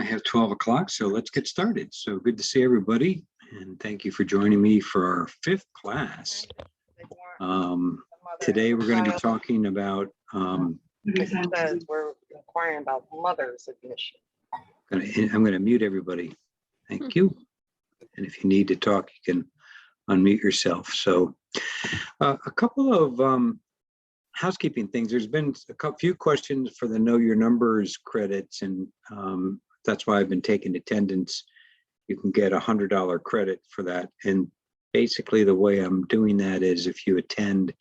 I have 12 o'clock, so let's get started. So good to see everybody, and thank you for joining me for our fifth class. Today we're going to be talking about we're inquiring about mother's admission. I'm going to mute everybody. Thank you. And if you need to talk, you can unmute yourself. So a couple of housekeeping things. There's been a few questions for the Know Your Numbers credits, and that's why I've been taking attendance. You can get $100 credit for that. And basically the way I'm doing that is if you attend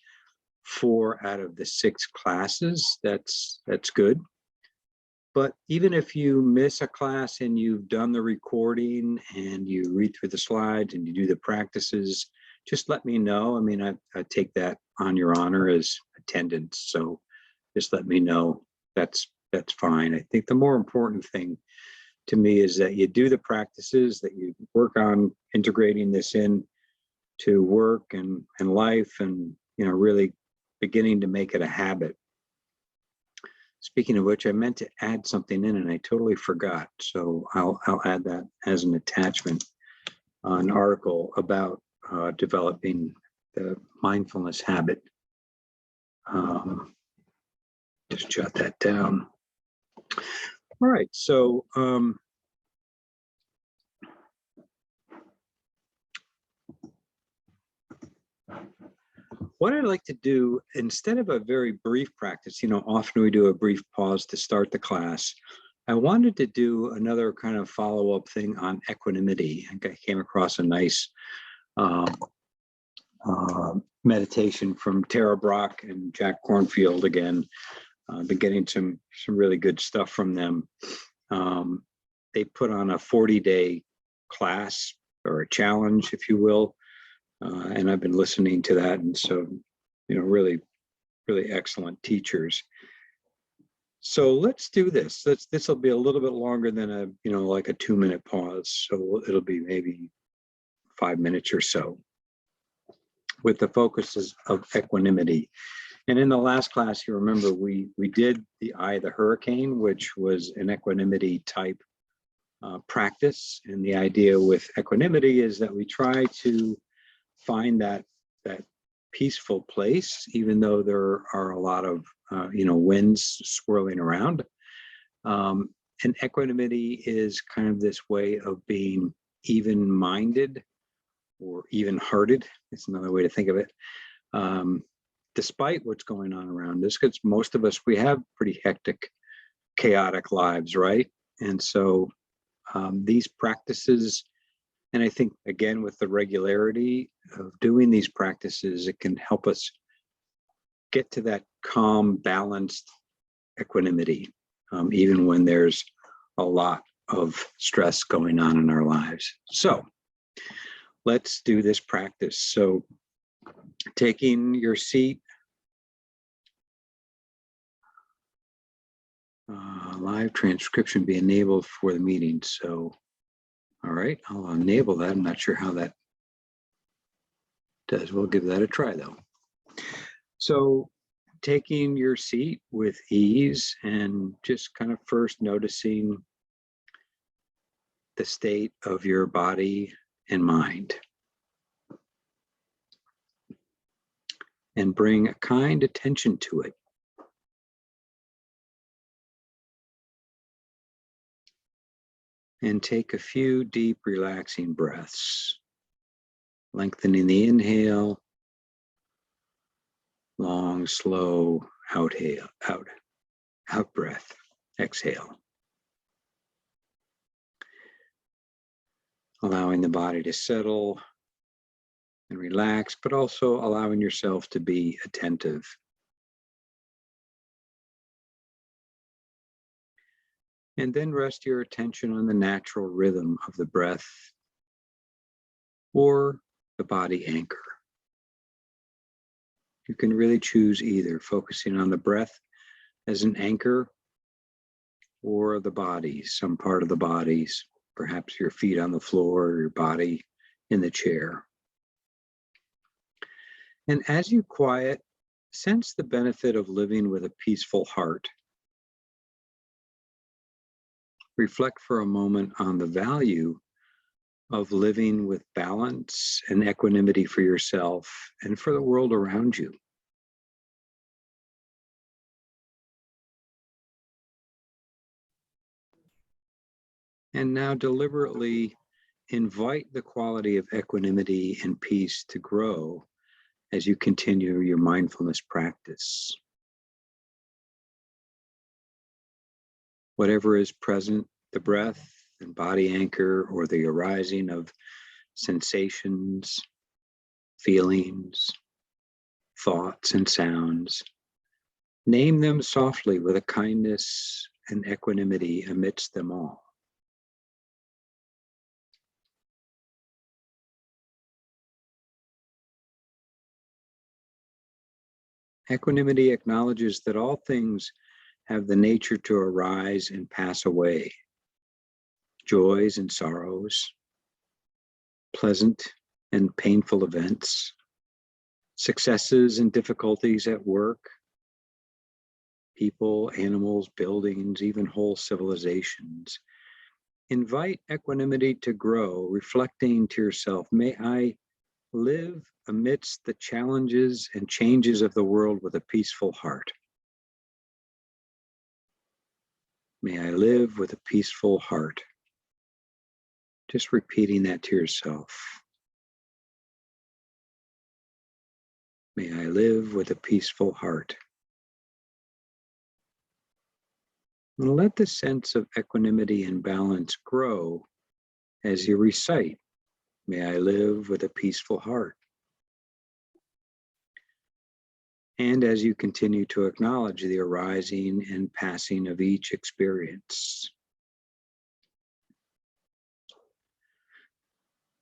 4 out of the 6 classes, that's good. But even if you miss a class and you've done the recording and you read through the slides and you do the practices, just let me know. I mean, I take that on your honor as attendance. So just let me know. That's fine. I think the more important thing to me is that you do the practices, that you work on integrating this in to work and life, and really beginning to make it a habit. Speaking of which, I meant to add something in and I totally forgot. So I'll add that as an attachment, an article about developing the mindfulness habit. Just jot that down. All right, so what I'd like to do, instead of a very brief practice, often we do a brief pause to start the class. I wanted to do another kind of follow-up thing on equanimity. I came across a nice meditation from Tara Brach and Jack Kornfield again. Been getting some really good stuff from them. They put on a 40-day class, or a challenge, if you will, and I've been listening to that, and so really excellent teachers. So let's do this. This will be a little bit longer than like a 2-minute pause. So it'll be maybe 5 minutes or so, with the focuses of equanimity. And in the last class, you remember we did the Eye of the Hurricane, which was an equanimity type practice. And the idea with equanimity is that we try to find that peaceful place, even though there are a lot of winds swirling around. And equanimity is kind of this way of being even-minded or even-hearted. It's another way to think of it. Despite what's going on around us, because most of us, we have pretty hectic, chaotic lives, right? And so these practices, and I think, again, with the regularity of doing these practices, it can help us get to that calm, balanced equanimity, even when there's a lot of stress going on in our lives. So let's do this practice. So taking your seat, live transcription be enabled for the meeting. So, all right, I'll enable that. I'm not sure how that does. We'll give that a try though. So taking your seat with ease and just kind of first noticing the state of your body and mind. And bring a kind attention to it. And take a few deep, relaxing breaths. Lengthening the inhale, long, slow out breath, exhale. Allowing the body to settle and relax, but also allowing yourself to be attentive. And then rest your attention on the natural rhythm of the breath or the body anchor. You can really choose either, focusing on the breath as an anchor or the body, some part of the bodies, perhaps your feet on the floor or your body in the chair. And as you quiet, sense the benefit of living with a peaceful heart. reflect for a moment on the value of living with balance and equanimity for yourself and for the world around you. And now deliberately invite the quality of equanimity and peace to grow as you continue your mindfulness practice. Whatever is present, the breath and body anchor, or the arising of sensations, feelings, thoughts, and sounds, name them softly with a kindness and equanimity amidst them all. Equanimity acknowledges that all things have the nature to arise and pass away. Joys and sorrows, pleasant and painful events, successes and difficulties at work, people, animals, buildings, even whole civilizations. Invite equanimity to grow, reflecting to yourself, may I live amidst the challenges and changes of the world with a peaceful heart. May I live with a peaceful heart. Just repeating that to yourself. May I live with a peaceful heart. And let the sense of equanimity and balance grow as you recite, may I live with a peaceful heart. And as you continue to acknowledge the arising and passing of each experience.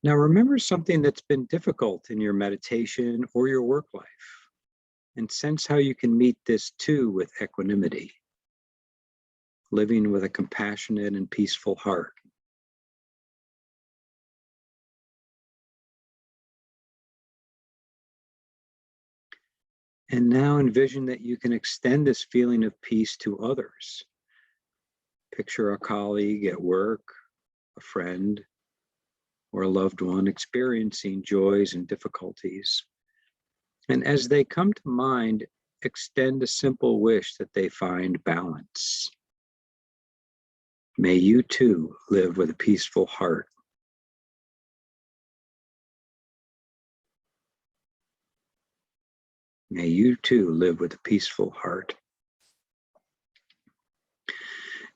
Now remember something that's been difficult in your meditation or your work life, and sense how you can meet this too with equanimity, living with a compassionate and peaceful heart. And now envision that you can extend this feeling of peace to others. Picture a colleague at work, a friend, or a loved one experiencing joys and difficulties. And as they come to mind, extend a simple wish that they find balance. May you too live with a peaceful heart. May you too live with a peaceful heart.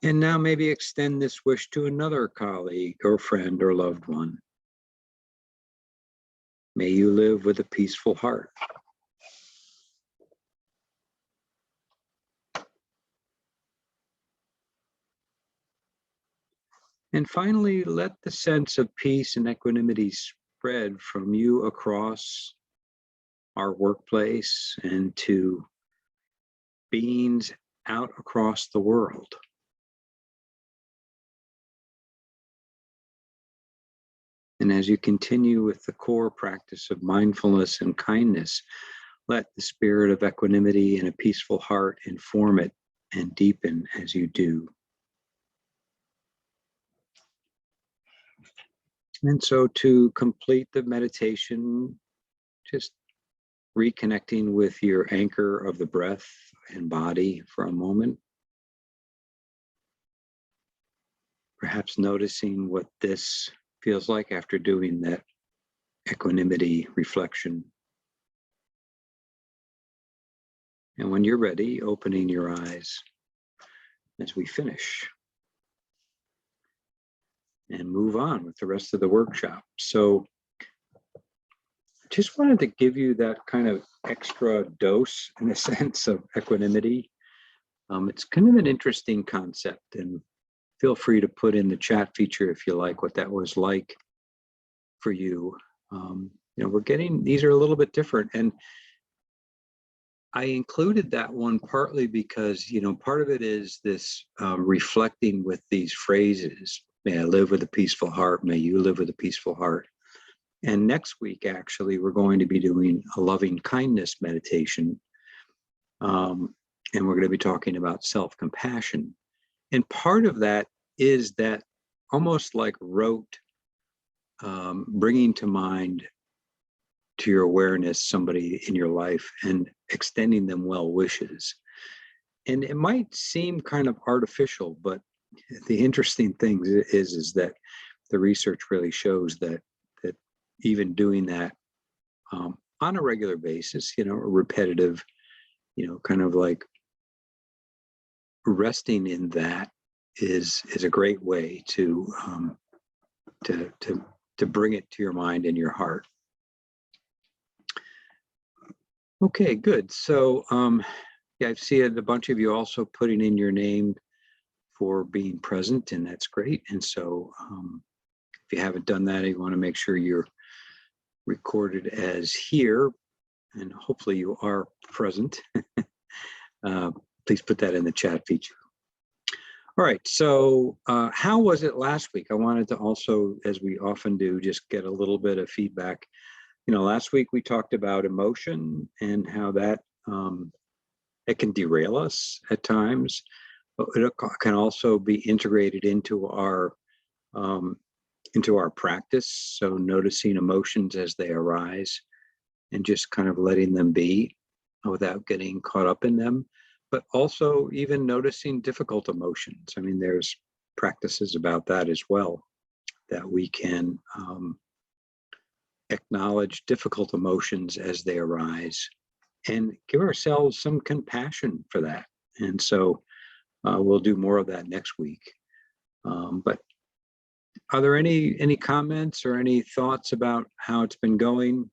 And now maybe extend this wish to another colleague or friend or loved one. May you live with a peaceful heart. And finally, let the sense of peace and equanimity spread from you across our workplace and to beings out across the world. And as you continue with the core practice of mindfulness and kindness, let the spirit of equanimity and a peaceful heart inform it and deepen as you do. And so to complete the meditation, just reconnecting with your anchor of the breath and body for a moment. Perhaps noticing what this feels like after doing that equanimity reflection. And when you're ready, opening your eyes as we finish and move on with the rest of the workshop. So just wanted to give you that kind of extra dose in a sense of equanimity. It's kind of an interesting concept, and feel free to put in the chat feature if you like what that was like for you. We're getting, these are a little bit different, and I included that one partly because, part of it is this reflecting with these phrases. May I live with a peaceful heart. May you live with a peaceful heart. And next week, actually, we're going to be doing a loving kindness meditation. And we're going to be talking about self-compassion. And part of that is that almost like rote, bringing to mind to your awareness somebody in your life and extending them well wishes. And it might seem kind of artificial, but the interesting thing is that the research really shows that even doing that on a regular basis, repetitive, kind of like resting in that is a great way to bring it to your mind and your heart. Okay, good. So yeah, I see a bunch of you also putting in your name for being present, and that's great. And so if you haven't done that, you want to make sure you're recorded as here, and hopefully you are present. Please put that in the chat feature. All right, so how was it last week? I wanted to also, as we often do, just get a little bit of feedback. Last week we talked about emotion and how that it can derail us at times, but it can also be integrated into our practice. So noticing emotions as they arise and just kind of letting them be without getting caught up in them, but also even noticing difficult emotions. I mean, there's practices about that as well, that we can acknowledge difficult emotions as they arise and give ourselves some compassion for that. And so we'll do more of that next week. But are there any comments or any thoughts about how it's been going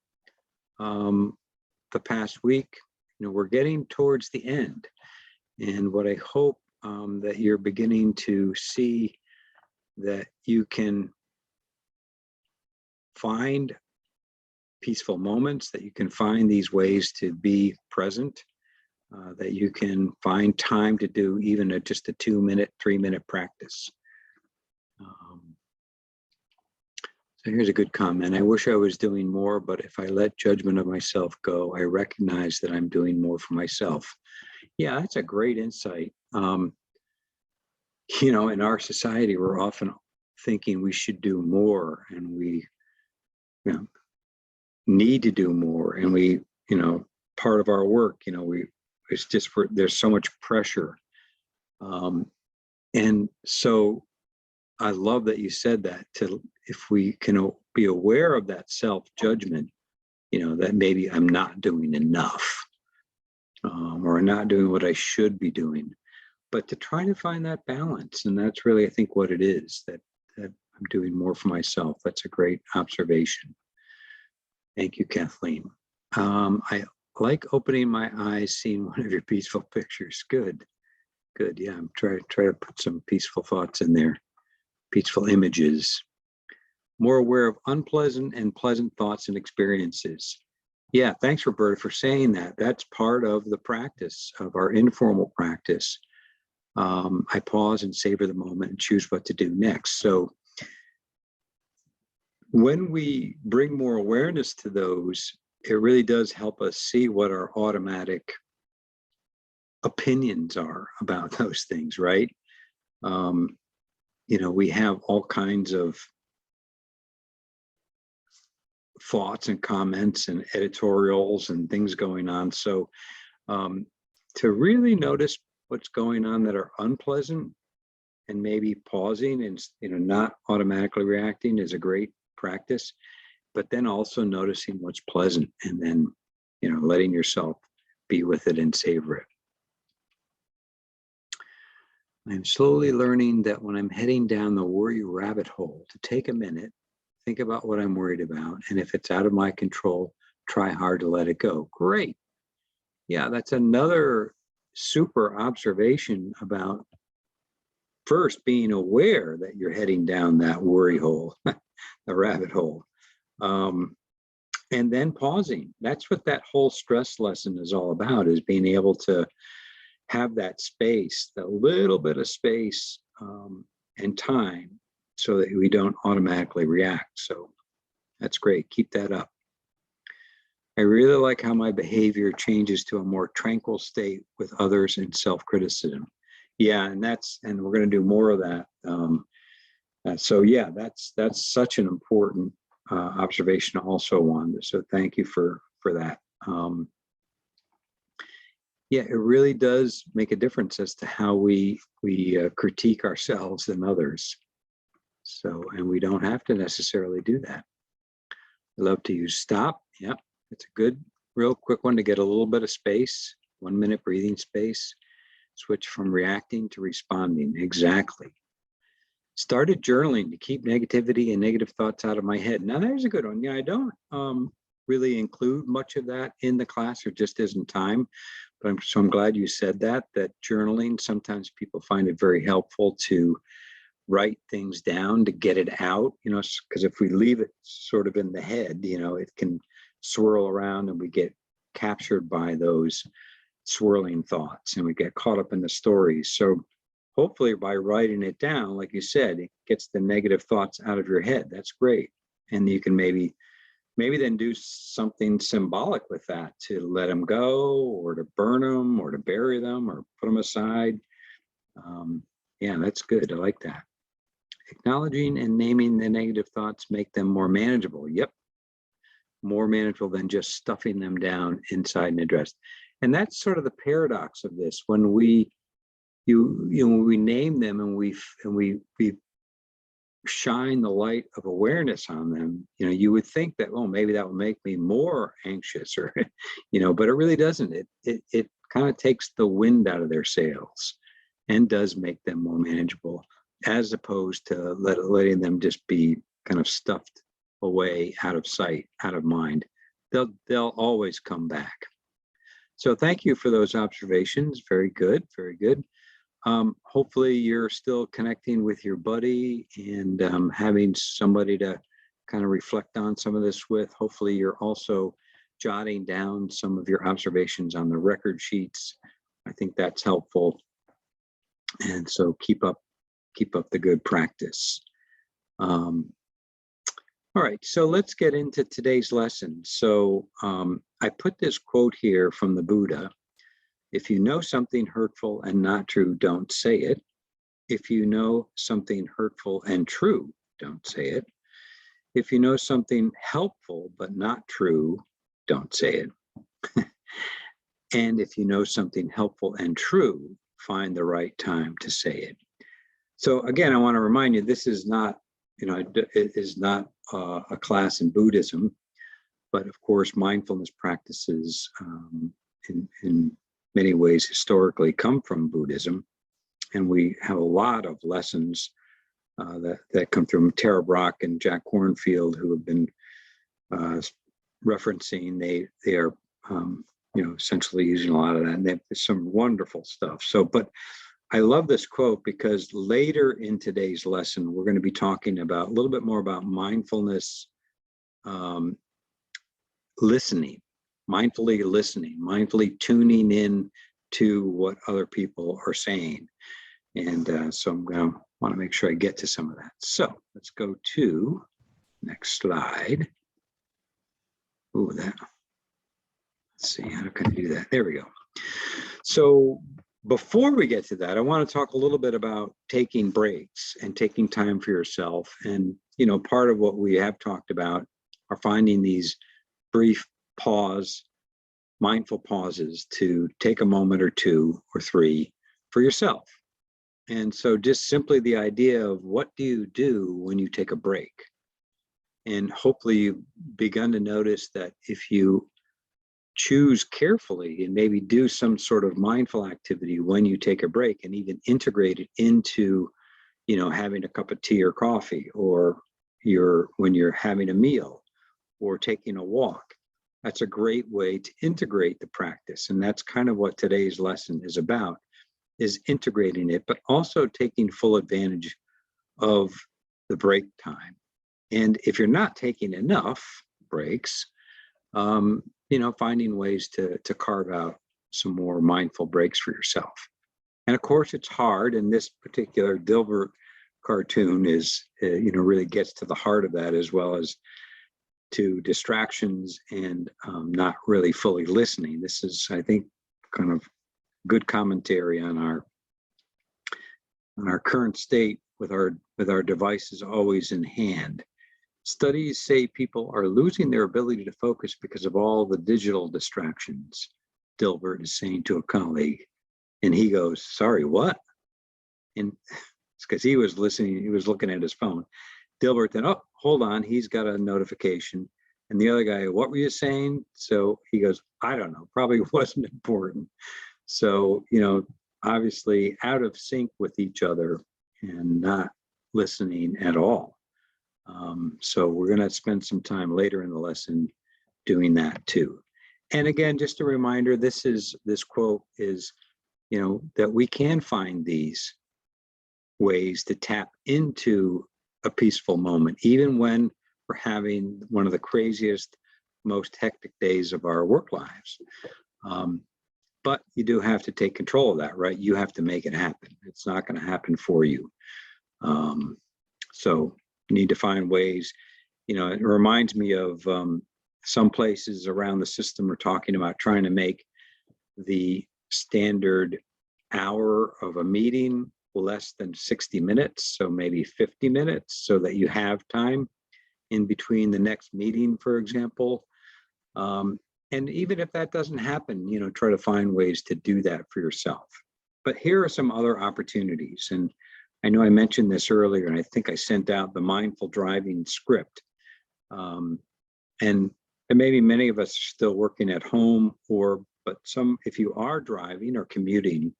the past week? We're getting towards the end. And what I hope that you're beginning to see that you can find peaceful moments, that you can find these ways to be present, that you can find time to do even just a 2-minute, 3-minute practice. So here's a good comment. I wish I was doing more, but if I let judgment of myself go, I recognize that I'm doing more for myself. Yeah, that's a great insight. In our society, we're often thinking we should do more, and we need to do more, and we, part of our work, it's just there's so much pressure. And so I love that you said that, if we can be aware of that self-judgment, that maybe I'm not doing enough, or I'm not doing what I should be doing, but to try to find that balance. And that's really, I think, what it is, that I'm doing more for myself. That's a great observation. Thank you, Kathleen. I like opening my eyes, seeing one of your peaceful pictures. Good. Yeah, I'm trying to put some peaceful thoughts in there, peaceful images. More aware of unpleasant and pleasant thoughts and experiences. Yeah, thanks, Roberta, for saying that. That's part of the practice, of our informal practice. I pause and savor the moment and choose what to do next. So when we bring more awareness to those, it really does help us see what our automatic opinions are about those things, right? We have all kinds of thoughts and comments and editorials and things going on. So to really notice what's going on that are unpleasant, and maybe pausing and not automatically reacting, is a great practice. But then also noticing what's pleasant, and then letting yourself be with it and savor it. I'm slowly learning that when I'm heading down the worry rabbit hole, to take a minute, think about what I'm worried about, and if it's out of my control, try hard to let it go. Great. Yeah, that's another super observation about first being aware that you're heading down that worry hole, the rabbit hole, and then pausing. That's what that whole stress lesson is all about, is being able to have that space, that little bit of space and time, so that we don't automatically react. So that's great. Keep that up. I really like how my behavior changes to a more tranquil state with others and self-criticism. Yeah, and we're going to do more of that. So yeah, that's such an important observation also, Wanda. So thank you for that. Yeah, it really does make a difference as to how we critique ourselves and others. So, and we don't have to necessarily do that. I love to use stop. Yep, it's a good, real quick one to get a little bit of space. 1 minute breathing space. Switch from reacting to responding. Exactly. Started journaling to keep negativity and negative thoughts out of my head. Now there's a good one. Yeah, I don't really include much of that in the class, or just isn't time. But I'm glad you said that journaling, sometimes people find it very helpful to write things down to get it out, because if we leave it sort of in the head, it can swirl around and we get captured by those swirling thoughts and we get caught up in the stories. So hopefully by writing it down, like you said, it gets the negative thoughts out of your head. That's great. And you can maybe then do something symbolic with that, to let them go, or to burn them, or to bury them, or put them aside. Yeah, that's good. I like that. Acknowledging and naming the negative thoughts make them more manageable. Yep. More manageable than just stuffing them down inside an address. And that's sort of the paradox of this. When we name them and we shine the light of awareness on them, you would think that, oh, maybe that will make me more anxious, or, but it really doesn't. It kind of takes the wind out of their sails and does make them more manageable, as opposed to letting them just be kind of stuffed away, out of sight, out of mind. They'll always come back. So thank you for those observations. Very good, very good. Hopefully you're still connecting with your buddy and having somebody to kind of reflect on some of this with. Hopefully you're also jotting down some of your observations on the record sheets. I think that's helpful. And so keep up the good practice. All right, so let's get into today's lesson. So I put this quote here from the Buddha. If you know something hurtful and not true, don't say it. If you know something hurtful and true, don't say it. If you know something helpful but not true, don't say it. And if you know something helpful and true, find the right time to say it. So again, I want to remind you, this is not, it is not a class in Buddhism, but of course, mindfulness practices in many ways historically come from Buddhism. And we have a lot of lessons that come from Tara Brach and Jack Kornfield, who have been referencing. They are essentially using a lot of that, and there's some wonderful stuff. So, but I love this quote because later in today's lesson, we're going to be talking about a little bit more about mindfulness, listening, mindfully tuning in to what other people are saying. And so I'm going to want to make sure I get to some of that. So let's go to next slide. Ooh, let's see, how can I do that? There we go. So before we get to that, I want to talk a little bit about taking breaks and taking time for yourself. And, part of what we have talked about are finding these brief mindful pauses to take a moment or two or three for yourself. And so just simply the idea of, what do you do when you take a break? And hopefully you've begun to notice that if you choose carefully and maybe do some sort of mindful activity when you take a break, and even integrate it into, having a cup of tea or coffee, or when you're having a meal or taking a walk, that's a great way to integrate the practice. And that's kind of what today's lesson is about, is integrating it, but also taking full advantage of the break time. And if you're not taking enough breaks, finding ways to carve out some more mindful breaks for yourself. And of course, it's hard. And this particular Dilbert cartoon is, really gets to the heart of that, as well as to distractions and not really fully listening. This is, I think, kind of good commentary on our on our current state with our devices always in hand. Studies say people are losing their ability to focus because of all the digital distractions, Dilbert is saying to a colleague. And he goes, sorry, what? And it's because he was listening, he was looking at his phone. Dilbert then, oh, hold on, he's got a notification. And the other guy, what were you saying? So he goes, I don't know, probably wasn't important. So, obviously out of sync with each other and not listening at all. So we're going to spend some time later in the lesson doing that too. And again, just a reminder, this quote is, that we can find these ways to tap into a peaceful moment, even when we're having one of the craziest, most hectic days of our work lives. But you do have to take control of that, right? You have to make it happen. It's not going to happen for you. So you need to find ways, it reminds me of some places around the system are talking about trying to make the standard hour of a meeting less than 60 minutes, so maybe 50 minutes, so that you have time in between the next meeting, for example. And even if that doesn't happen, try to find ways to do that for yourself. But here are some other opportunities. And I know I mentioned this earlier, and I think I sent out the mindful driving script. And maybe many of us are still working at home, but if you are driving or commuting,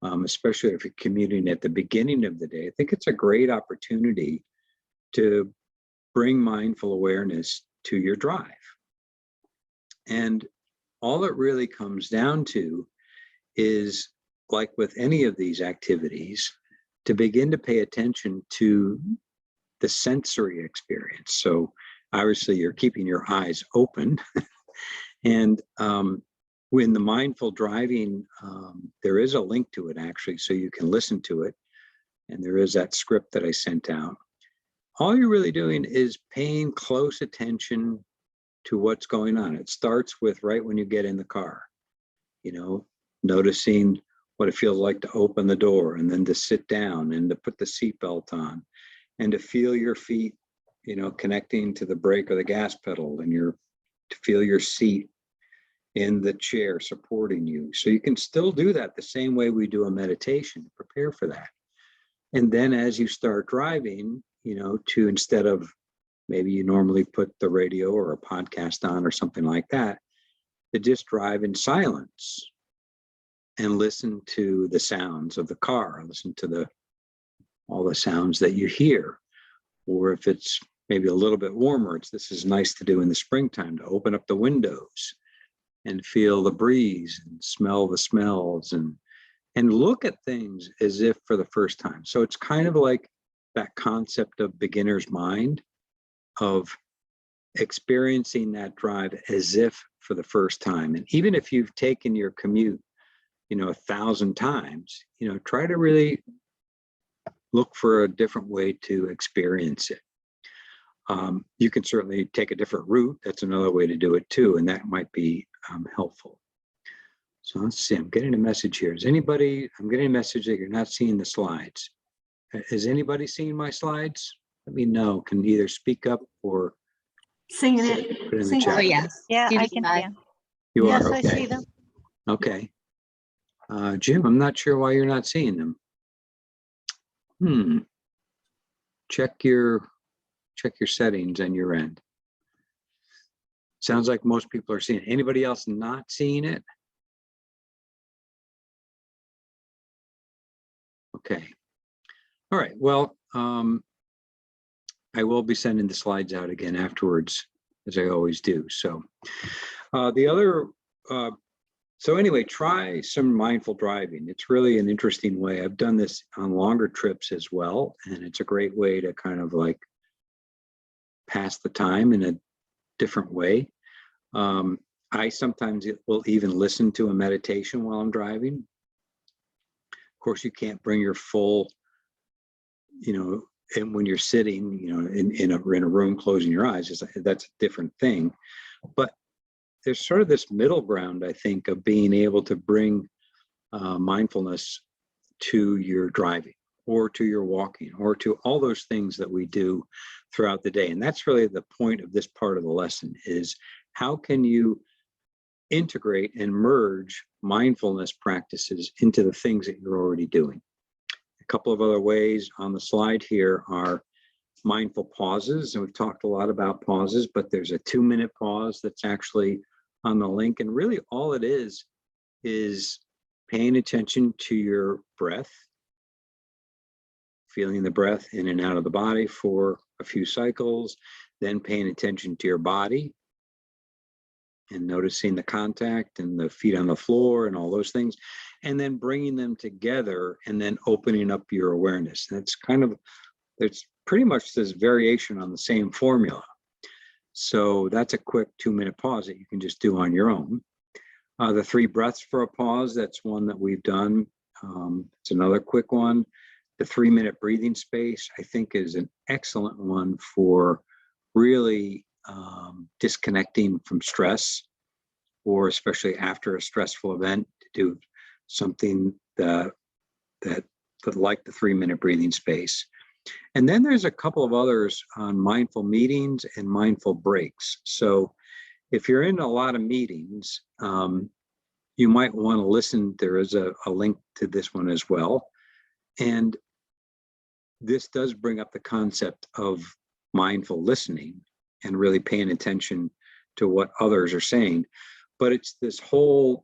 especially if you're commuting at the beginning of the day, I think it's a great opportunity to bring mindful awareness to your drive. And all it really comes down to is, like with any of these activities, to begin to pay attention to the sensory experience. So obviously you're keeping your eyes open. And when the mindful driving, there is a link to it actually, so you can listen to it. And there is that script that I sent out. All you're really doing is paying close attention to what's going on. It starts with right when you get in the car, noticing what it feels like to open the door, and then to sit down and to put the seatbelt on, and to feel your feet, connecting to the brake or the gas pedal, and to feel your seat in the chair supporting you. So you can still do that the same way we do a meditation, prepare for that. And then as you start driving, to, instead of maybe you normally put the radio or a podcast on or something like that, to just drive in silence and listen to the sounds of the car, listen to all the sounds that you hear. Or if it's maybe a little bit warmer, this is nice to do in the springtime, to open up the windows and feel the breeze and smell the smells and look at things as if for the first time. So it's kind of like that concept of beginner's mind, of experiencing that drive as if for the first time. And even if you've taken your commute, 1,000 times, try to really look for a different way to experience it. You can certainly take a different route. That's another way to do it too, and that might be helpful. So let's see, I'm getting a message here. I'm getting a message that you're not seeing the slides. Is anybody seeing my slides? Let me know. Can either speak up or Seeing it. put it in the chat. Oh, yes. Yeah, See I the can slide? see them. You Yes, are, I okay. see them. Okay. Jim, I'm not sure why you're not seeing them. Check your settings on your end. Sounds like most people are seeing it. Anybody else not seeing it? Okay. All right. Well, I will be sending the slides out again afterwards, as I always do. So so anyway, try some mindful driving. It's really an interesting way. I've done this on longer trips as well, and it's a great way to kind of like pass the time in a different way. I sometimes will even listen to a meditation while I'm driving. Of course, you can't bring your full, and when you're sitting, in a room closing your eyes, that's a different thing. But there's sort of this middle ground, I think, of being able to bring mindfulness to your driving. or to your walking, or to all those things that we do throughout the day. And that's really the point of this part of the lesson, is how can you integrate and merge mindfulness practices into the things that you're already doing. A couple of other ways on the slide here are mindful pauses. And we've talked a lot about pauses, but there's a 2-minute pause that's actually on the link. And really all it is paying attention to your breath, feeling the breath in and out of the body for a few cycles, then paying attention to your body and noticing the contact and the feet on the floor and all those things, and then bringing them together and then opening up your awareness. And it's pretty much this variation on the same formula. So that's a quick 2-minute pause that you can just do on your own. The 3 breaths for a pause, that's one that we've done. It's another quick one. The 3-minute breathing space, I think, is an excellent one for really disconnecting from stress, or especially after a stressful event, to do something that like the 3-minute breathing space. And then there's a couple of others on mindful meetings and mindful breaks. So if you're in a lot of meetings, you might want to listen. There is a link to this one as well. And this does bring up the concept of mindful listening and really paying attention to what others are saying. But it's this whole,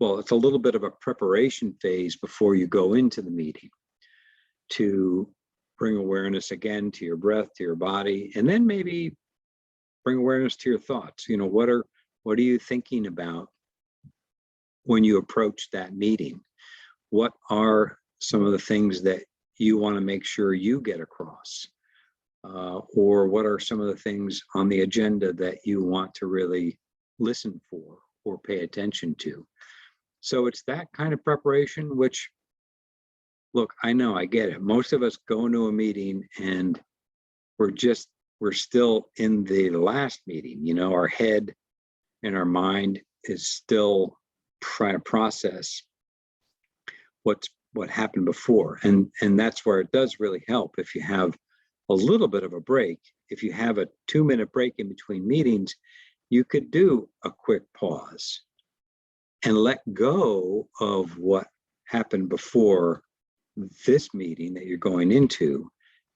well, it's a little bit of a preparation phase before you go into the meeting, to bring awareness again to your breath, to your body, and then maybe bring awareness to your thoughts. You know, what are you thinking about when you approach that meeting? What are some of the things that you want to make sure you get across? Or what are some of the things on the agenda that you want to really listen for or pay attention to? So it's that kind of preparation, which, look, I know, I get it. Most of us go into a meeting and we're still in the last meeting. You know, our head and our mind is still trying to process what happened before. And that's where it does really help if you have a little bit of a break. If you have a 2-minute break in between meetings, you could do a quick pause and let go of what happened before this meeting that you're going into,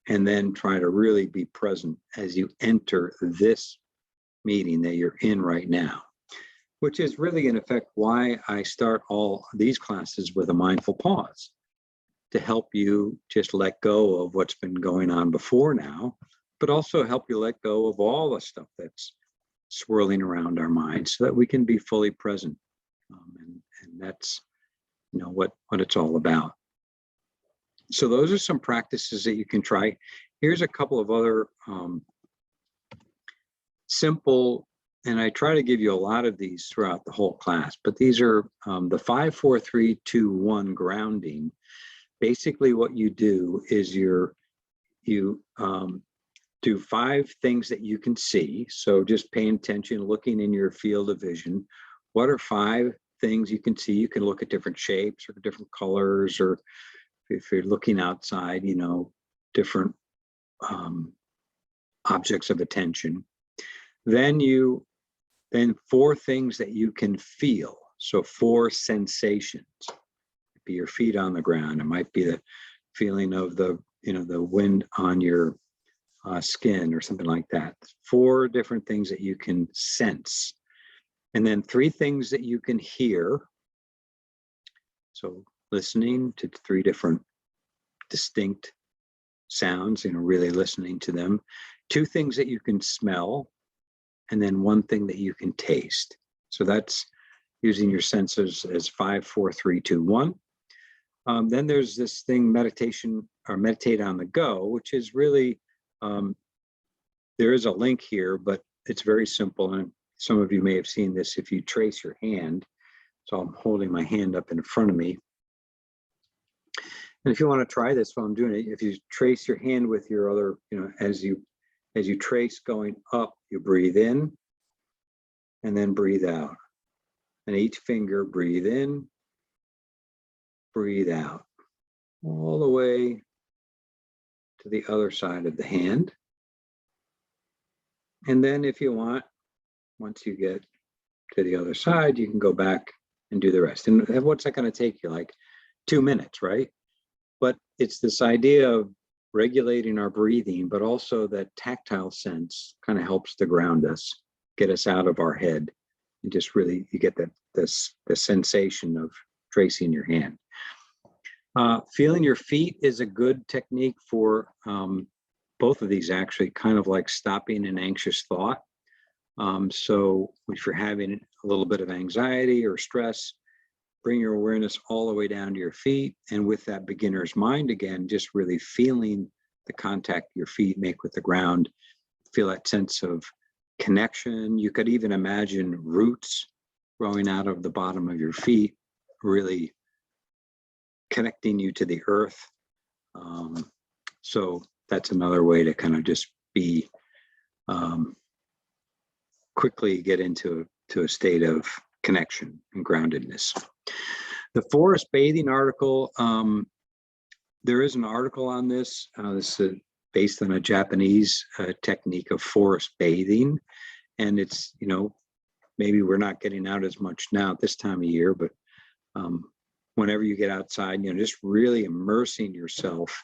and then try to really be present as you enter this meeting that you're in right now, which is really, in effect, why I start all these classes with a mindful pause, to help you just let go of what's been going on before now, but also help you let go of all the stuff that's swirling around our minds, so that we can be fully present. And that's, you know, what it's all about. So those are some practices that you can try. Here's a couple of other simple, and I try to give you a lot of these throughout the whole class, but these are the 5, 4, 3, 2, 1 grounding. Basically what you do is you do 5 things that you can see. So just paying attention, looking in your field of vision. What are 5 things you can see? You can look at different shapes or different colors, or if you're looking outside, you know, different objects of attention. Then 4 things that you can feel. So 4 sensations. It be your feet on the ground. It might be the feeling of the wind on your skin or something like that. 4 different things that you can sense. And then 3 things that you can hear. So listening to 3 different distinct sounds, really listening to them. 2 things that you can smell, and then 1 thing that you can taste. So that's using your senses as 5, 4, 3, 2, 1. Then there's this thing, meditation or meditate on the go, which is really, there is a link here, but it's very simple. And some of you may have seen this if you trace your hand. So I'm holding my hand up in front of me. And if you want to try this while I'm doing it, if you trace your hand with your other, as you trace going up, you breathe in and then breathe out. And each finger, breathe in, breathe out. all the way to the other side of the hand. And then if you want, once you get to the other side, you can go back and do the rest. And what's that going to take you? Like 2 minutes, right? But it's this idea of regulating our breathing, but also that tactile sense kind of helps to ground us, get us out of our head, and just really, you get the sensation of tracing your hand. Feeling your feet is a good technique for both of these, actually, kind of like stopping an anxious thought. So if you're having a little bit of anxiety or stress, bring your awareness all the way down to your feet. And with that beginner's mind again, just really feeling the contact your feet make with the ground, feel that sense of connection. You could even imagine roots growing out of the bottom of your feet, really connecting you to the earth. So that's another way to kind of just be quickly get into a state of connection and groundedness. The forest bathing article, there is an article on this. This is based on a Japanese technique of forest bathing. And it's, maybe we're not getting out as much now at this time of year, but whenever you get outside, just really immersing yourself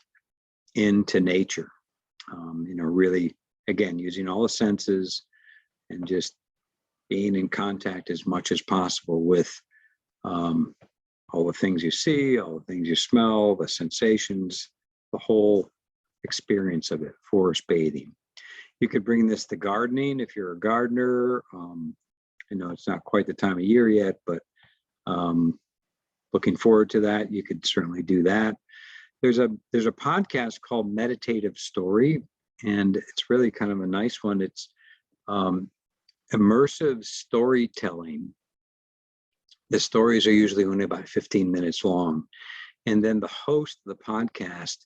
into nature, really, again, using all the senses and just being in contact as much as possible with all the things you see, all the things you smell, the sensations, the whole experience of it, forest bathing. You could bring this to gardening if you're a gardener. It's not quite the time of year yet, but looking forward to that. You could certainly do that. There's a podcast called Meditative Story, and it's really kind of a nice one. It's immersive storytelling. The stories are usually only about 15 minutes long. And then the host of the podcast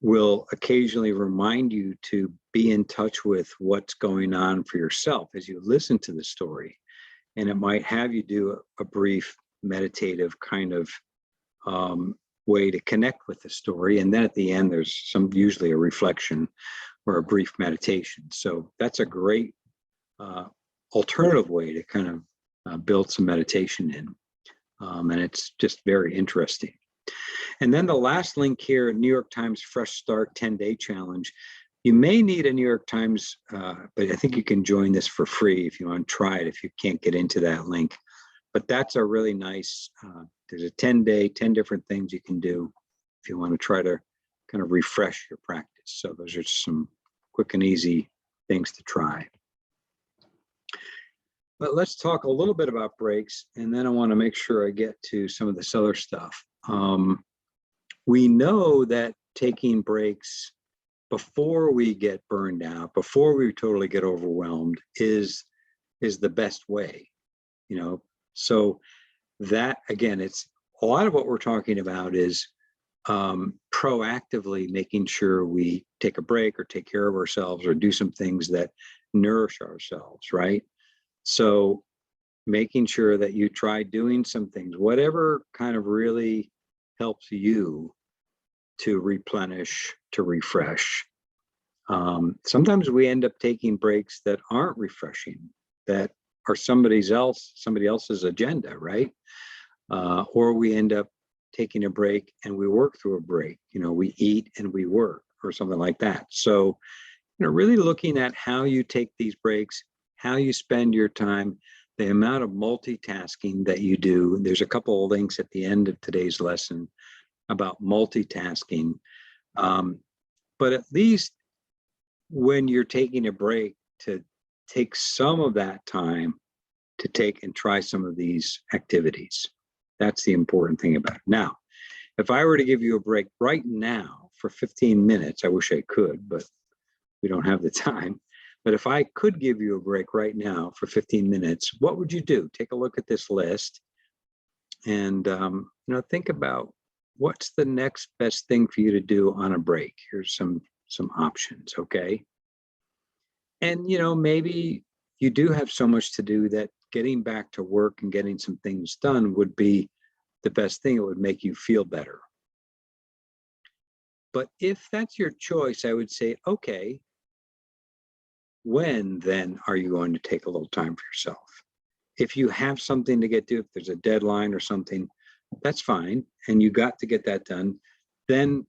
will occasionally remind you to be in touch with what's going on for yourself as you listen to the story. And it might have you do a brief meditative kind of way to connect with the story. And then at the end, there's usually a reflection or a brief meditation. So that's a great alternative way to kind of build some meditation in. And it's just very interesting. And then the last link here, New York Times Fresh Start 10-Day Challenge. You may need a New York Times, but I think you can join this for free if you want to try it, if you can't get into that link. But that's a really nice, there's a 10-day, 10 different things you can do if you want to try to kind of refresh your practice. So those are some quick and easy things to try. But let's talk a little bit about breaks, and then I want to make sure I get to some of this other stuff. We know that taking breaks before we get burned out, before we totally get overwhelmed, is the best way, So that, again, it's a lot of what we're talking about is proactively making sure we take a break or take care of ourselves or do some things that nourish ourselves, right? So making sure that you try doing some things, whatever kind of really helps you to replenish, to refresh. Sometimes we end up taking breaks that aren't refreshing, that are somebody else's agenda, right? Or we end up taking a break and we work through a break. We eat and we work or something like that. So, really looking at how you take these breaks, how you spend your time, the amount of multitasking that you do. There's a couple of links at the end of today's lesson about multitasking. But at least when you're taking a break, to take some of that time to take and try some of these activities. That's the important thing about it. Now, if I were to give you a break right now for 15 minutes, I wish I could, but we don't have the time. But if I could give you a break right now for 15 minutes, what would you do? Take a look at this list and think about what's the next best thing for you to do on a break. Here's some options, okay? And maybe you do have so much to do that getting back to work and getting some things done would be the best thing. It would make you feel better. But if that's your choice, I would say, okay, when then are you going to take a little time for yourself? If you have something to get to, if there's a deadline or something, that's fine, and you got to get that done, then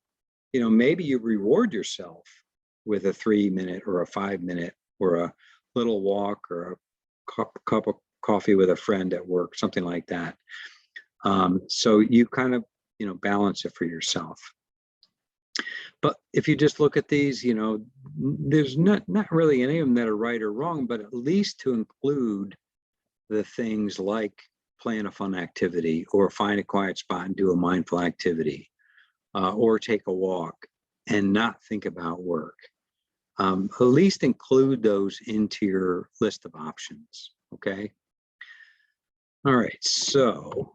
maybe you reward yourself with a 3-minute or a 5-minute or a little walk or a cup of coffee with a friend at work, something like that. So you kind of balance it for yourself. But if you just look at these, there's not really any of them that are right or wrong, but at least to include the things like plan a fun activity or find a quiet spot and do a mindful activity, or take a walk and not think about work. At least include those into your list of options, okay? All right, so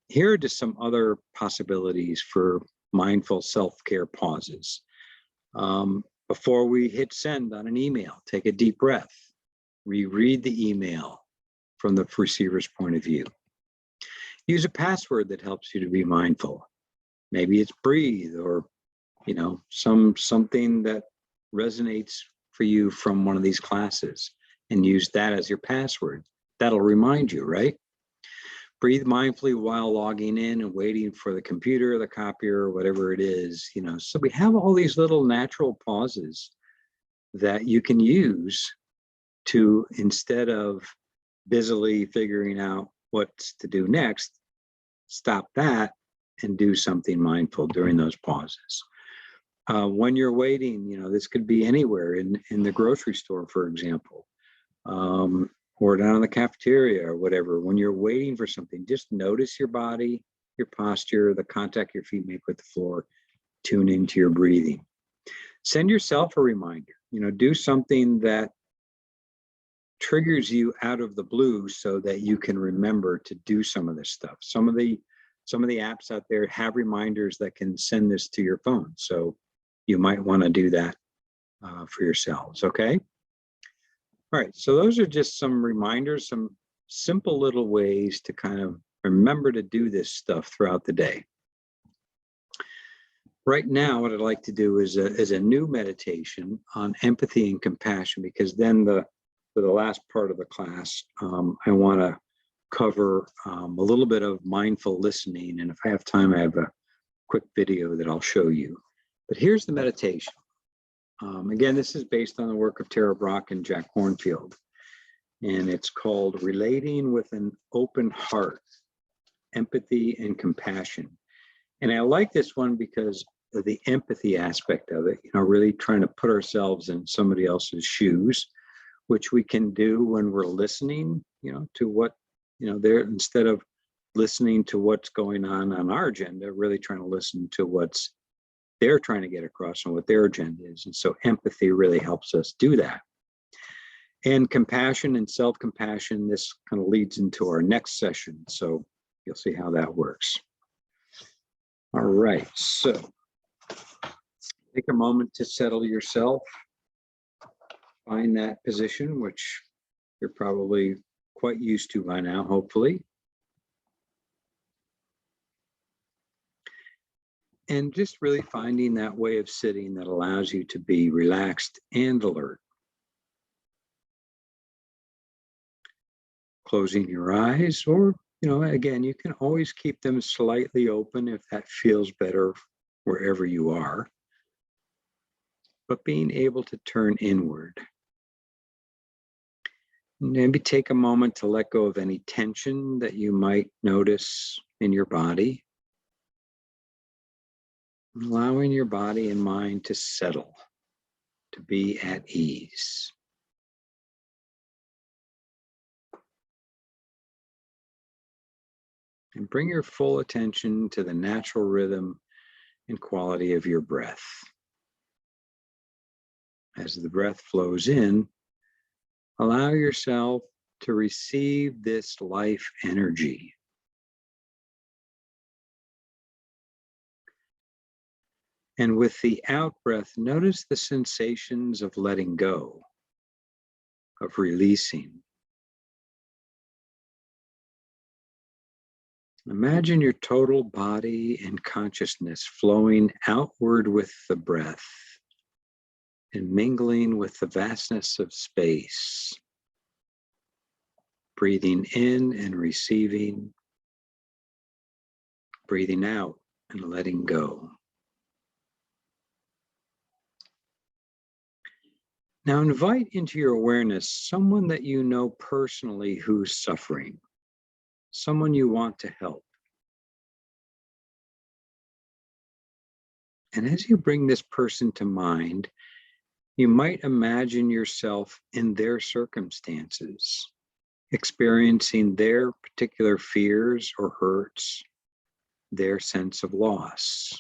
here are just some other possibilities for mindful self-care pauses. Before we hit send on an email, take a deep breath, reread the email from the receiver's point of view. Use a password that helps you to be mindful. Maybe it's breathe, or something that resonates for you from one of these classes, and use that as your password. That'll remind you, right? Breathe mindfully while logging in and waiting for the computer, the copier, or whatever it is. So we have all these little natural pauses that you can use to, instead of busily figuring out what's to do next, stop that and do something mindful during those pauses. When you're waiting, this could be anywhere in the grocery store, for example, or down in the cafeteria or whatever. When you're waiting for something, just notice your body, your posture, the contact your feet make with the floor, tune into your breathing. Send yourself a reminder, do something that triggers you out of the blue so that you can remember to do some of this stuff. Some of the apps out there have reminders that can send this to your phone. So you might want to do that for yourselves, okay? All right, so those are just some reminders, some simple little ways to kind of remember to do this stuff throughout the day. Right now, what I'd like to do is a new meditation on empathy and compassion, because then for the last part of the class, I want to cover a little bit of mindful listening. And if I have time, I have a quick video that I'll show you. But here's the meditation. Again, this is based on the work of Tara Brach and Jack Kornfield, and it's called Relating with an Open Heart, Empathy and Compassion. And I like this one because of the empathy aspect of it, really trying to put ourselves in somebody else's shoes, which we can do when we're listening, to what, they're, instead of listening to what's going on our agenda, really trying to listen to what's they're trying to get across and what their agenda is. And so empathy really helps us do that. And compassion and self-compassion, this kind of leads into our next session. So you'll see how that works. All right, so take a moment to settle yourself. Find that position, which you're probably quite used to by now, hopefully. And just really finding that way of sitting that allows you to be relaxed and alert. Closing your eyes, or, again, you can always keep them slightly open if that feels better wherever you are. But being able to turn inward. Maybe take a moment to let go of any tension that you might notice in your body. Allowing your body and mind to settle, to be at ease. And bring your full attention to the natural rhythm and quality of your breath. As the breath flows in, allow yourself to receive this life energy. And with the out breath, notice the sensations of letting go, of releasing. Imagine your total body and consciousness flowing outward with the breath and mingling with the vastness of space. Breathing in and receiving, breathing out and letting go. Now invite into your awareness someone that you know personally who's suffering, someone you want to help. And as you bring this person to mind, you might imagine yourself in their circumstances, experiencing their particular fears or hurts, their sense of loss.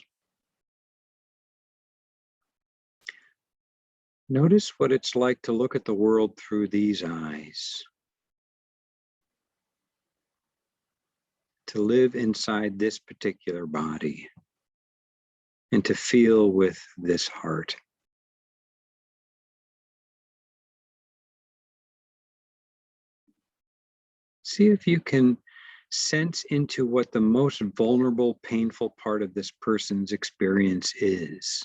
Notice what it's like to look at the world through these eyes, to live inside this particular body, and to feel with this heart. See if you can sense into what the most vulnerable, painful part of this person's experience is.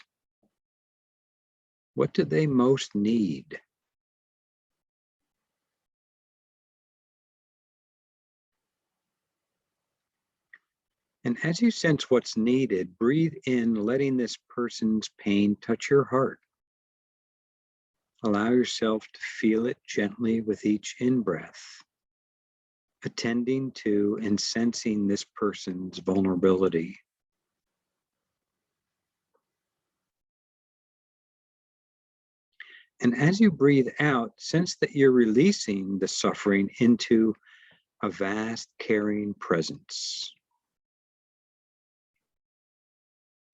What do they most need? And as you sense what's needed, breathe in, letting this person's pain touch your heart. Allow yourself to feel it gently with each in-breath, attending to and sensing this person's vulnerability. And as you breathe out, sense that you're releasing the suffering into a vast, caring presence.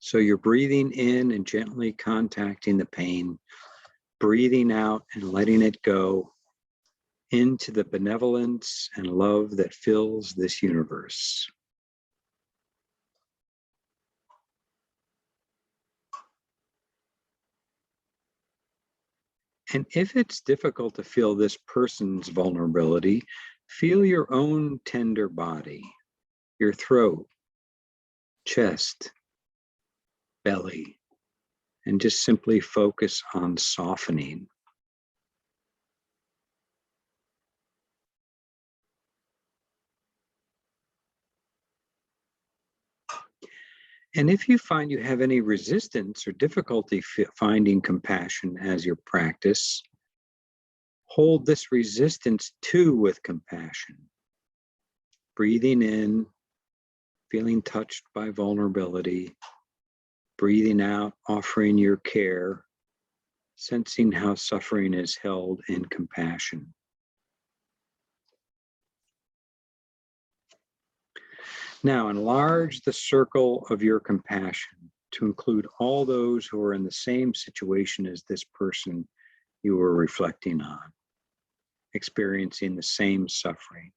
So you're breathing in and gently contacting the pain, breathing out and letting it go into the benevolence and love that fills this universe. And if it's difficult to feel this person's vulnerability, feel your own tender body, your throat, chest, belly, and just simply focus on softening. And if you find you have any resistance or difficulty finding compassion as your practice, hold this resistance too with compassion. Breathing in, feeling touched by vulnerability. Breathing out, offering your care, sensing how suffering is held in compassion. Now enlarge the circle of your compassion to include all those who are in the same situation as this person you were reflecting on, experiencing the same suffering.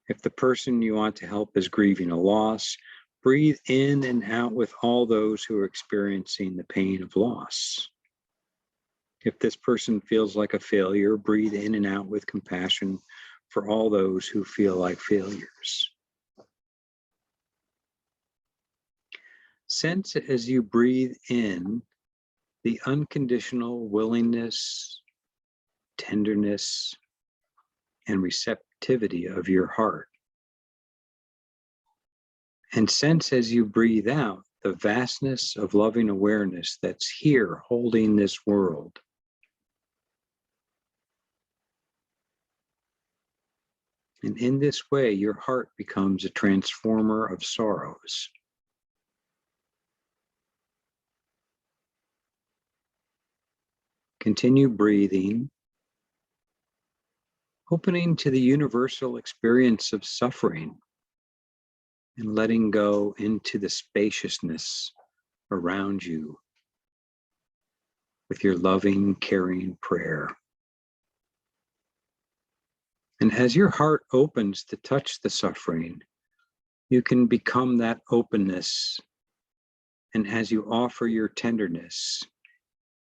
If the person you want to help is grieving a loss, breathe in and out with all those who are experiencing the pain of loss. If this person feels like a failure, breathe in and out with compassion for all those who feel like failures. Sense as you breathe in the unconditional willingness, tenderness, and receptivity of your heart. And sense as you breathe out the vastness of loving awareness that's here holding this world. And in this way, your heart becomes a transformer of sorrows. Continue breathing, opening to the universal experience of suffering and letting go into the spaciousness around you with your loving, caring prayer. And as your heart opens to touch the suffering, you can become that openness. And as you offer your tenderness,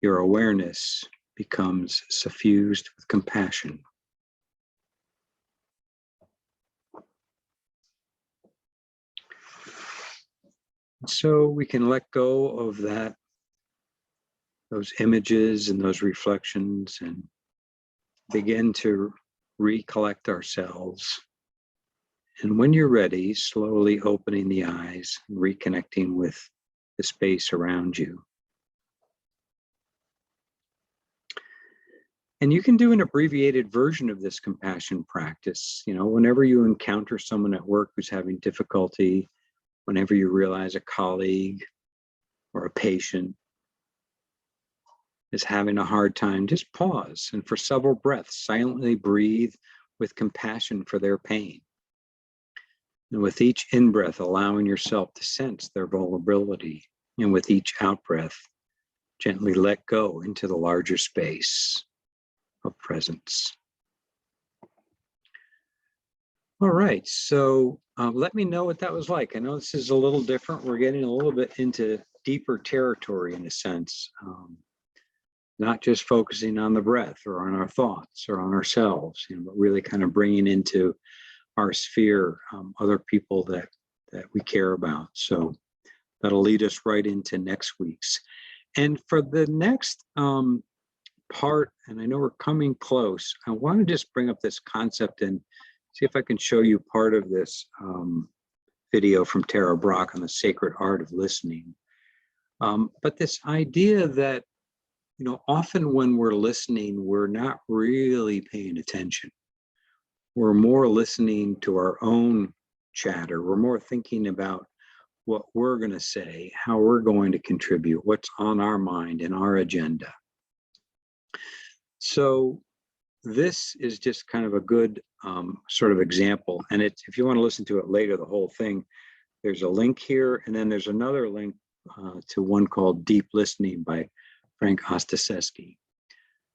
your awareness becomes suffused with compassion. So we can let go of those images and those reflections, and begin to recollect ourselves. And when you're ready, slowly opening the eyes, reconnecting with the space around you. And you can do an abbreviated version of this compassion practice. Whenever you encounter someone at work who's having difficulty, whenever you realize a colleague or a patient is having a hard time, just pause and for several breaths, silently breathe with compassion for their pain. And with each in-breath, allowing yourself to sense their vulnerability. And with each out-breath, gently let go into the larger space of presence. All right, so let me know what that was like. I know this is a little different. We're getting a little bit into deeper territory in a sense, not just focusing on the breath or on our thoughts or on ourselves, but really kind of bringing into our sphere other people that we care about. So that'll lead us right into next week's. And for the next part, and I know we're coming close, I want to just bring up this concept and see if I can show you part of this video from Tara Brach on the sacred art of listening. But this idea that, often when we're listening, we're not really paying attention. We're more listening to our own chatter. We're more thinking about what we're going to say, how we're going to contribute, what's on our mind and our agenda. So this is just kind of a good sort of example. And if you want to listen to it later, the whole thing, there's a link here. And then there's another link to one called Deep Listening by Frank Ostaseski.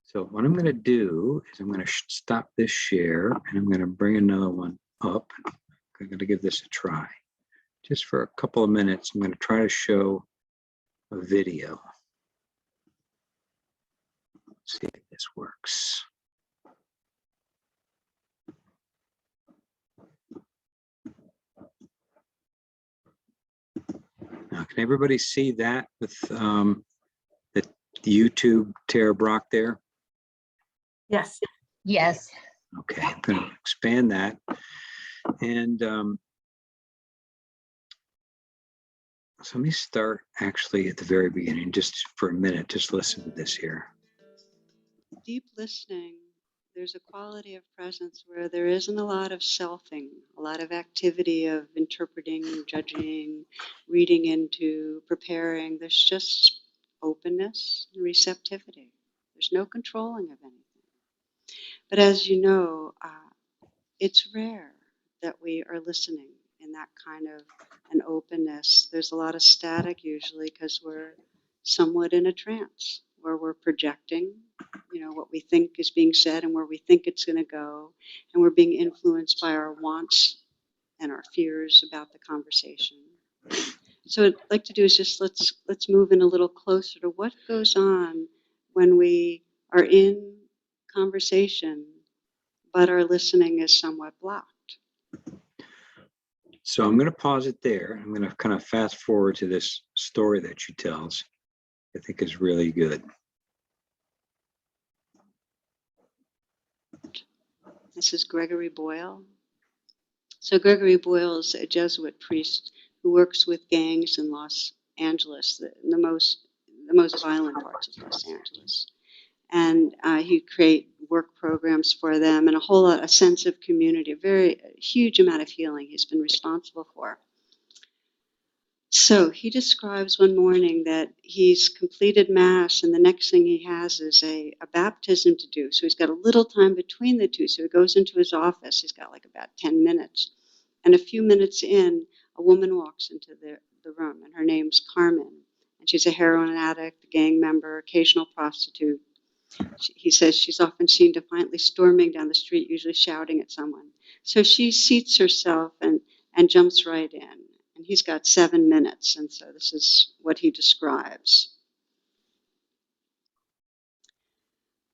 So what I'm going to do is I'm going to stop this share and I'm going to bring another one up. I'm going to give this a try. Just for a couple of minutes, I'm going to try to show a video. Let's see if this works. Now, can everybody see that with the YouTube Tara Brach there? Yes. Yes. Okay, I'm going to expand that. And so let me start actually at the very beginning, just for a minute, just listen to this here. Deep listening, there's a quality of presence where there isn't a lot of selfing, a lot of activity of interpreting, judging, reading into, preparing. There's just openness and receptivity. There's no controlling of anything. But as you know, it's rare that we are listening in that kind of an openness. There's a lot of static usually because we're somewhat in a trance where we're projecting, what we think is being said and where we think it's going to go, and we're being influenced by our wants and our fears about the conversation. So what I'd like to do is just let's move in a little closer to what goes on when we are in conversation, but our listening is somewhat blocked. So I'm going to pause it there. I'm going to kind of fast forward to this story that she tells. I think is really good. This is Gregory Boyle. So Gregory Boyle is a Jesuit priest who works with gangs in Los Angeles, the most violent parts of Los Angeles. And he create work programs for them and a sense of community, a huge amount of healing he's been responsible for. So he describes one morning that he's completed Mass and the next thing he has is a baptism to do. So he's got a little time between the two. So he goes into his office. He's got like about 10 minutes. And a few minutes in, a woman walks into the room, and her name's Carmen. And she's a heroin addict, a gang member, occasional prostitute. He says she's often seen defiantly storming down the street, usually shouting at someone. So she seats herself and jumps right in. And he's got 7 minutes, and so this is what he describes.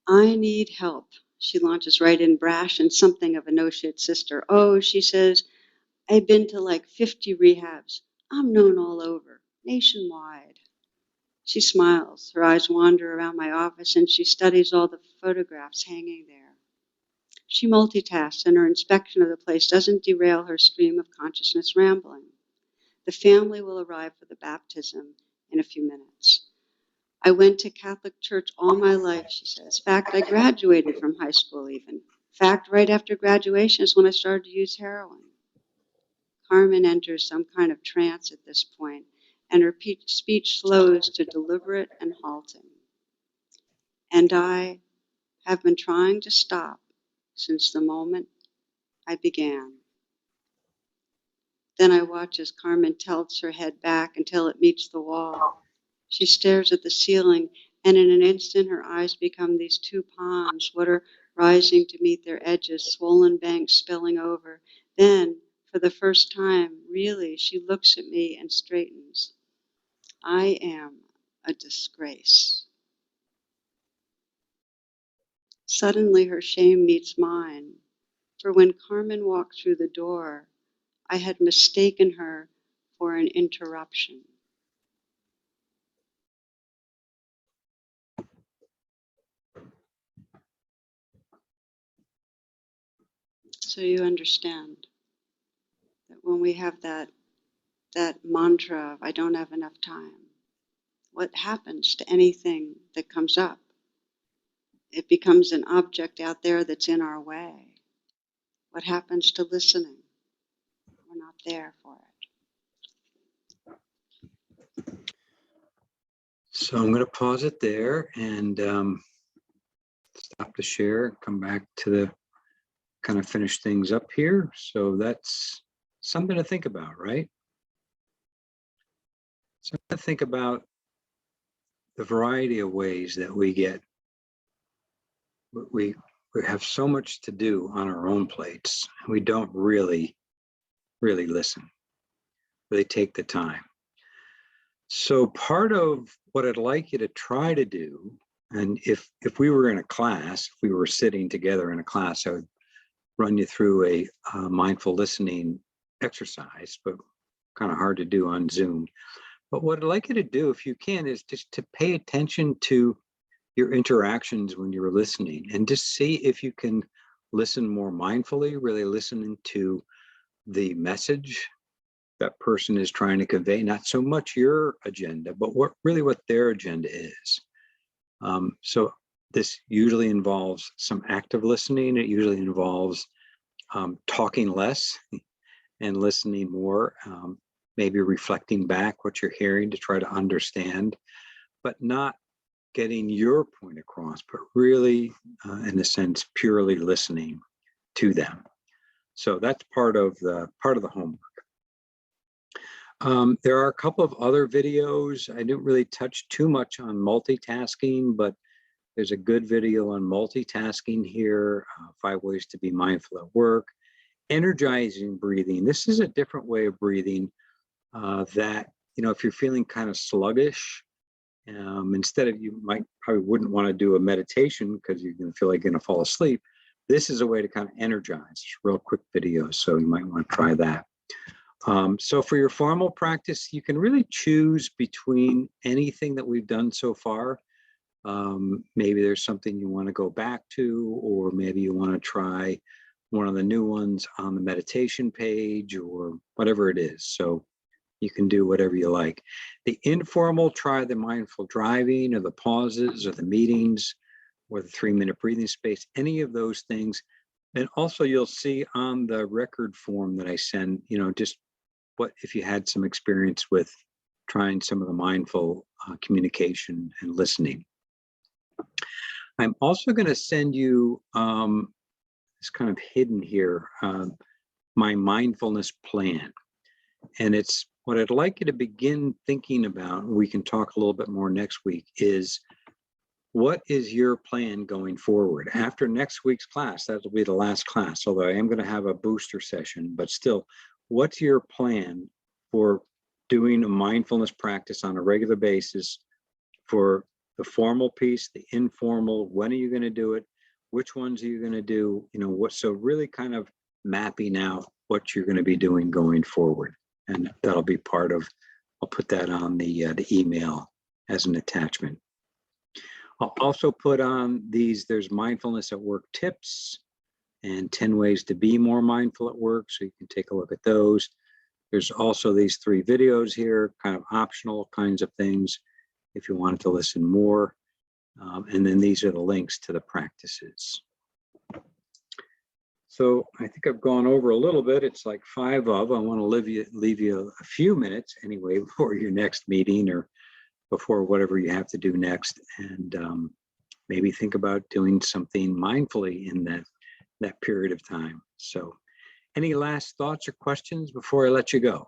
I need help. She launches right in, brash and something of a no-shit sister. Oh, she says, I've been to like 50 rehabs. I'm known all over. nationwide. She smiles. Her eyes wander around my office and she studies all the photographs hanging there. She multitasks and her inspection of the place doesn't derail her stream of consciousness rambling. The family will arrive for the baptism in a few minutes. I went to Catholic church all my life, she says. Fact, I graduated from high school even. Fact, right after graduation is when I started to use heroin. Carmen enters some kind of trance at this point, and her speech slows to deliberate and halting. And I have been trying to stop since the moment I began. Then I watch as Carmen tilts her head back until it meets the wall. She stares at the ceiling, and in an instant her eyes become these two ponds, water rising to meet their edges, swollen banks spilling over. Then, for the first time, really, she looks at me and straightens. I am a disgrace. Suddenly her shame meets mine, for when Carmen walked through the door, I had mistaken her for an interruption. So you understand that when we have that mantra of I don't have enough time, what happens to anything that comes up? It becomes an object out there that's in our way. What happens to listening? We're not there for it. So I'm going to pause it there and stop the share, come back to the kind of finish things up here. So that's something to think about, right? So to think about the variety of ways that we get, we have so much to do on our own plates. We don't really listen, really take the time. So part of what I'd like you to try to do, and if we were in a class, if we were sitting together in a class, I would run you through a mindful listening exercise, but kind of hard to do on Zoom. But what I'd like you to do, if you can, is just to pay attention to your interactions when you're listening and just see if you can listen more mindfully, really listening to the message that person is trying to convey, not so much your agenda, but what their agenda is. So this usually involves some active listening. It usually involves talking less and listening more, maybe reflecting back what you're hearing to try to understand, but not getting your point across, but really, in a sense, purely listening to them. So that's part of the homework. There are a couple of other videos. I didn't really touch too much on multitasking, but there's a good video on multitasking here, 5 ways to be mindful at work. Energizing breathing. This is a different way of breathing that, if you're feeling kind of sluggish, instead of, you probably wouldn't want to do a meditation because you're going to feel like you're going to fall asleep. This is a way to kind of energize. It's real quick video, so you might want to try that. So for your formal practice, you can really choose between anything that we've done so far. Maybe there's something you want to go back to, or maybe you want to try one of the new ones on the meditation page, or whatever it is. So you can do whatever you like. The informal, try the mindful driving, or the pauses, or the meetings, or the 3-minute breathing space, any of those things. And also you'll see on the record form that I send, just what if you had some experience with trying some of the mindful communication and listening. I'm also going to send you, it's kind of hidden here, my mindfulness plan. And it's what I'd like you to begin thinking about, and we can talk a little bit more next week, is what is your plan going forward? After next week's class, that'll be the last class, although I am going to have a booster session, but still, what's your plan for doing a mindfulness practice on a regular basis for the formal piece, the informal? When are you going to do it? Which ones are you going to do? So really kind of mapping out what you're going to be doing going forward. And that'll be part of I'll put that on the email as an attachment. I'll also put on these, there's mindfulness at work tips and 10 ways to be more mindful at work. So you can take a look at those. There's also these 3 videos here, kind of optional kinds of things if you wanted to listen more. And then these are the links to the practices. So I think I've gone over a little bit. It's like 5 of. I want to leave you a few minutes anyway before your next meeting or before whatever you have to do next. And maybe think about doing something mindfully in that period of time. So any last thoughts or questions before I let you go?